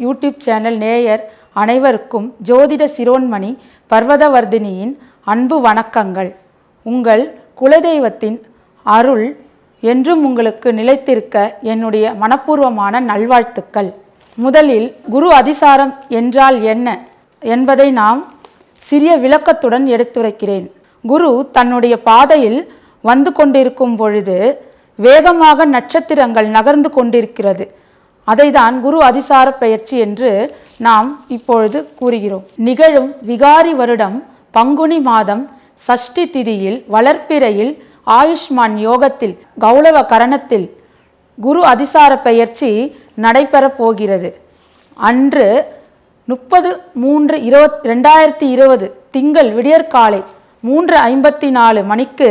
YouTube channel நேயர் அனைவருக்கும் ஜோதிட சிரோன்மணி பர்வதவர்தினியின் அன்பு வணக்கங்கள். உங்கள் குலதெய்வத்தின் அருள் என்றும் உங்களுக்கு நிலைத்திருக்க என்னுடைய மனப்பூர்வமான நல்வாழ்த்துக்கள். முதலில் குரு அதிசாரம் என்றால் என்ன என்பதை நாம் சிறிய விளக்கத்துடன் எடுத்துரைக்கிறேன். குரு தன்னுடைய பாதையில் வந்து கொண்டிருக்கும் பொழுது வேகமாக நட்சத்திரங்கள் நகர்ந்து கொண்டிருக்கிறது. அதைதான் குரு அதிசார பெயர்ச்சி என்று நாம் இப்பொழுது கூறுகிறோம். நிகழும் விகாரி வருடம் பங்குனி மாதம் சஷ்டி திதியில் வளர்ப்பிறையில் ஆயுஷ்மான் யோகத்தில் கௌளவ கரணத்தில் குரு அதிசார பெயர்ச்சி நடைபெறப் போகிறது. அன்று 30/3/2020 திங்கள் விடியற்காலை 3:54 மணிக்கு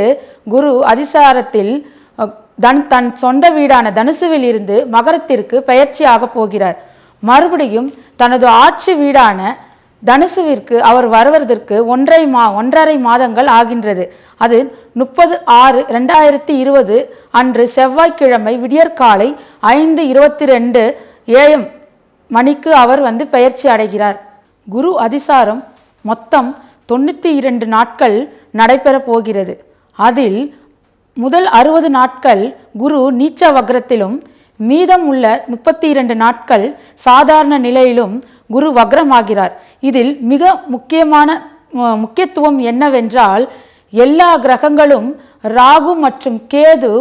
குரு அதிசாரத்தில் தன் சொந்த வீடான தனுசுவில் இருந்து மகரத்திற்கு பெயர்ச்சியாக போகிறார். மறுபடியும் தனது ஆட்சி வீடான தனுசுவிற்கு அவர் வருவதற்கு 1.5 மாதங்கள் ஆகின்றது. அது 30/6/2020 அன்று செவ்வாய்க்கிழமை விடியற்காலை 5:22 AM மணிக்கு அவர் பெயர்ச்சி அடைகிறார். குரு அதிசாரம் மொத்தம் 92 நாட்கள் நடைபெற போகிறது. அதில் முதல் 60 நாட்கள் குரு நீச்ச வக்ரத்திலும் மீதம் உள்ள 32 நாட்கள் சாதாரண நிலையிலும் குரு வக்ரமாகிறார். இதில் மிக முக்கியத்துவம் என்னவென்றால் எல்லா கிரகங்களும் ராகு மற்றும் கேது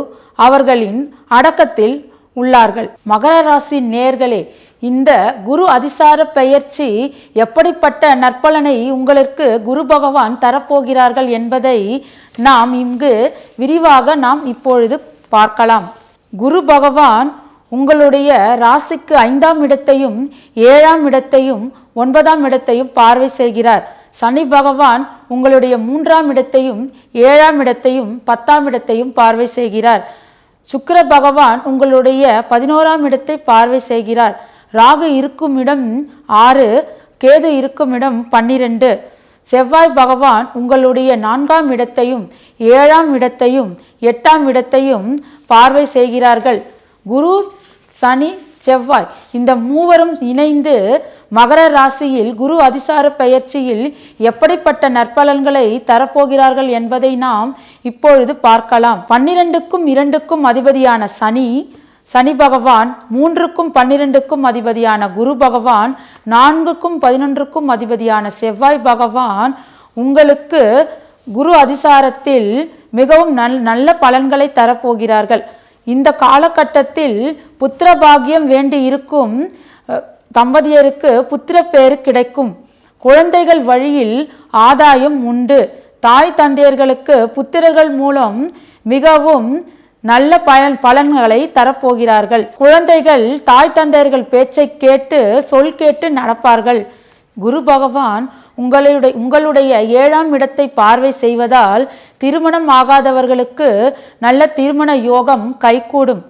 அவர்களின் அடக்கத்தில் உள்ளார்கள். மகர ராசி நேயர்களே, இந்த குரு அதிசார பெயர்ச்சி எப்படிப்பட்ட நற்பலனை உங்களுக்கு குரு பகவான் தரப்போகிறார்கள் என்பதை நாம் இங்கு விரிவாக இப்பொழுது பார்க்கலாம். குரு பகவான் உங்களுடைய ராசிக்கு 5ஆம் இடத்தையும் 7ஆம் இடத்தையும் 9ஆம் இடத்தையும் பார்வை செய்கிறார். சனி பகவான் உங்களுடைய 3ஆம் இடத்தையும் 7ஆம் இடத்தையும் 10ஆம் இடத்தையும் பார்வை செய்கிறார். சுக்கிர பகவான் உங்களுடைய 11ஆம் இடத்தை பார்வை செய்கிறார். ராகு இருக்கும் இடம் 6, கேது இருக்கும் இடம் 12. செவ்வாய் பகவான் உங்களுடைய 4ஆம் இடத்தையும் 7ஆம் இடத்தையும் 8ஆம் இடத்தையும் பார்வை செய்கிறார்கள். குரு, சனி, செவ்வாய் இந்த மூவரும் இணைந்து மகர ராசியில் குரு அதிசார பெயர்ச்சியில் எப்படிப்பட்ட நற்பலன்களை தரப்போகிறார்கள் என்பதை நாம் இப்பொழுது பார்க்கலாம். 12க்கும் 2க்கும் அதிபதியான சனி பகவான், 3க்கும் 12க்கும் அதிபதியான குரு பகவான், 4க்கும் 11க்கும் அதிபதியான செவ்வாய் பகவான் உங்களுக்கு குரு அதிசாரத்தில் மிகவும் நல்ல பலன்களை தரப்போகிறார்கள். இந்த காலகட்டத்தில் புத்திர பாக்கியம் வேண்டி இருக்கும் தம்பதியருக்கு புத்திர பேறு கிடைக்கும். குழந்தைகள் வழியில் ஆதாயம் உண்டு. தாய் தந்தையர்களுக்கு புத்திரர்கள் மூலம் மிகவும் நல்ல பலன்களை தரப்போகிறார்கள். குழந்தைகள் தாய் தந்தையர்கள் பேச்சை கேட்டு சொல் கேட்டு நடப்பார்கள். குரு பகவான் உங்களுடைய 7ஆம் இடத்தை பார்வை செய்வதால் திருமணம் ஆகாதவர்களுக்கு நல்ல திருமண யோகம் கைகூடும்.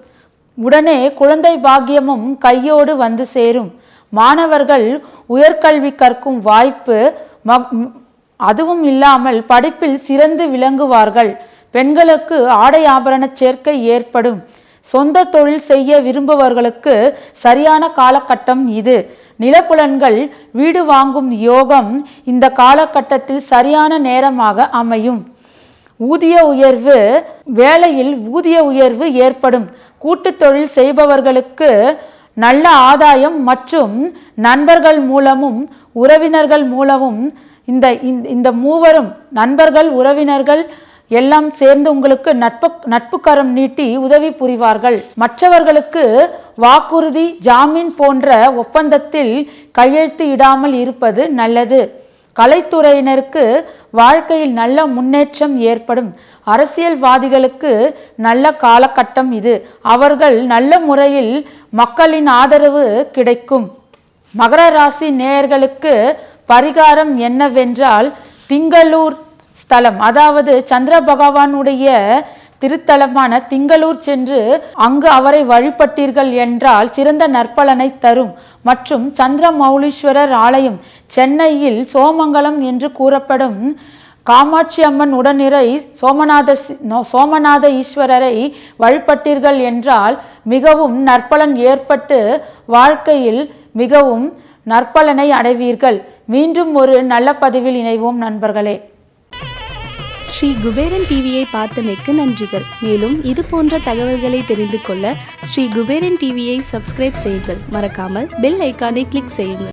உடனே குழந்தை பாக்கியமும் கையோடு வந்து சேரும். மாணவர்கள் உயர்கல்வி கற்கும் வாய்ப்பு, அதுவும் இல்லாமல் படிப்பில் சிறந்து விளங்குவார்கள். பெண்களுக்கு ஆடை ஆபரண சேர்க்கை ஏற்படும். சொந்த தொழில் செய்ய விரும்புபவர்களுக்கு சரியான காலகட்டம் இது. நிலப்புலன்கள் வீடு வாங்கும் யோகம் இந்த காலகட்டத்தில் சரியான நேரமாக அமையும். வேலையில் ஊதிய உயர்வு ஏற்படும். கூட்டு தொழில் செய்பவர்களுக்கு நல்ல ஆதாயம் மற்றும் நண்பர்கள் மூலமும் உறவினர்கள் மூலமும் இந்த மூவரும் நண்பர்கள் உறவினர்கள் எல்லாம் சேர்ந்து உங்களுக்கு நட்பு கரம் நீட்டி உதவி புரிவார்கள். மற்றவர்களுக்கு வாக்குறுதி, ஜாமீன் போன்ற ஒப்பந்தத்தில் கையெழுத்து இடாமல் இருப்பது நல்லது. கலைத்துறையினருக்கு வாழ்க்கையில் நல்ல முன்னேற்றம் ஏற்படும். அரசியல்வாதிகளுக்கு நல்ல காலகட்டம் இது. அவர்கள் நல்ல முறையில் மக்களின் ஆதரவு கிடைக்கும். மகர ராசி நேயர்களுக்கு பரிகாரம் என்னவென்றால், திங்களூர் ஸ்தலம், அதாவது சந்திர பகவானுடைய திருத்தலமான திங்களூர் சென்று அங்கு அவரை வழிபட்டீர்கள் என்றால் சிறந்த நற்பலனை தரும். மற்றும் சந்திரமௌலீஸ்வரர் ஆலயம், சென்னையில் சோமங்கலம் என்று கூறப்படும் காமாட்சி அம்மன் உடனிறை சோமநாத ஈஸ்வரரை வழிபட்டீர்கள் என்றால் மிகவும் நற்பலன் ஏற்பட்டு வாழ்க்கையில் மிகவும் நற்பலனை அடைவீர்கள். மீண்டும் ஒரு நல்ல பதிவில் இணைவோம் நண்பர்களே. ஸ்ரீ குபேரன் டிவியை பார்த்தமைக்கு நன்றிகள். மேலும் இது போன்ற தகவல்களை தெரிந்து கொள்ள ஸ்ரீ குபேரன் டிவியை சப்ஸ்கிரைப் செய்யுங்கள். மறக்காமல் பெல் ஐக்கானை கிளிக் செய்யுங்கள்.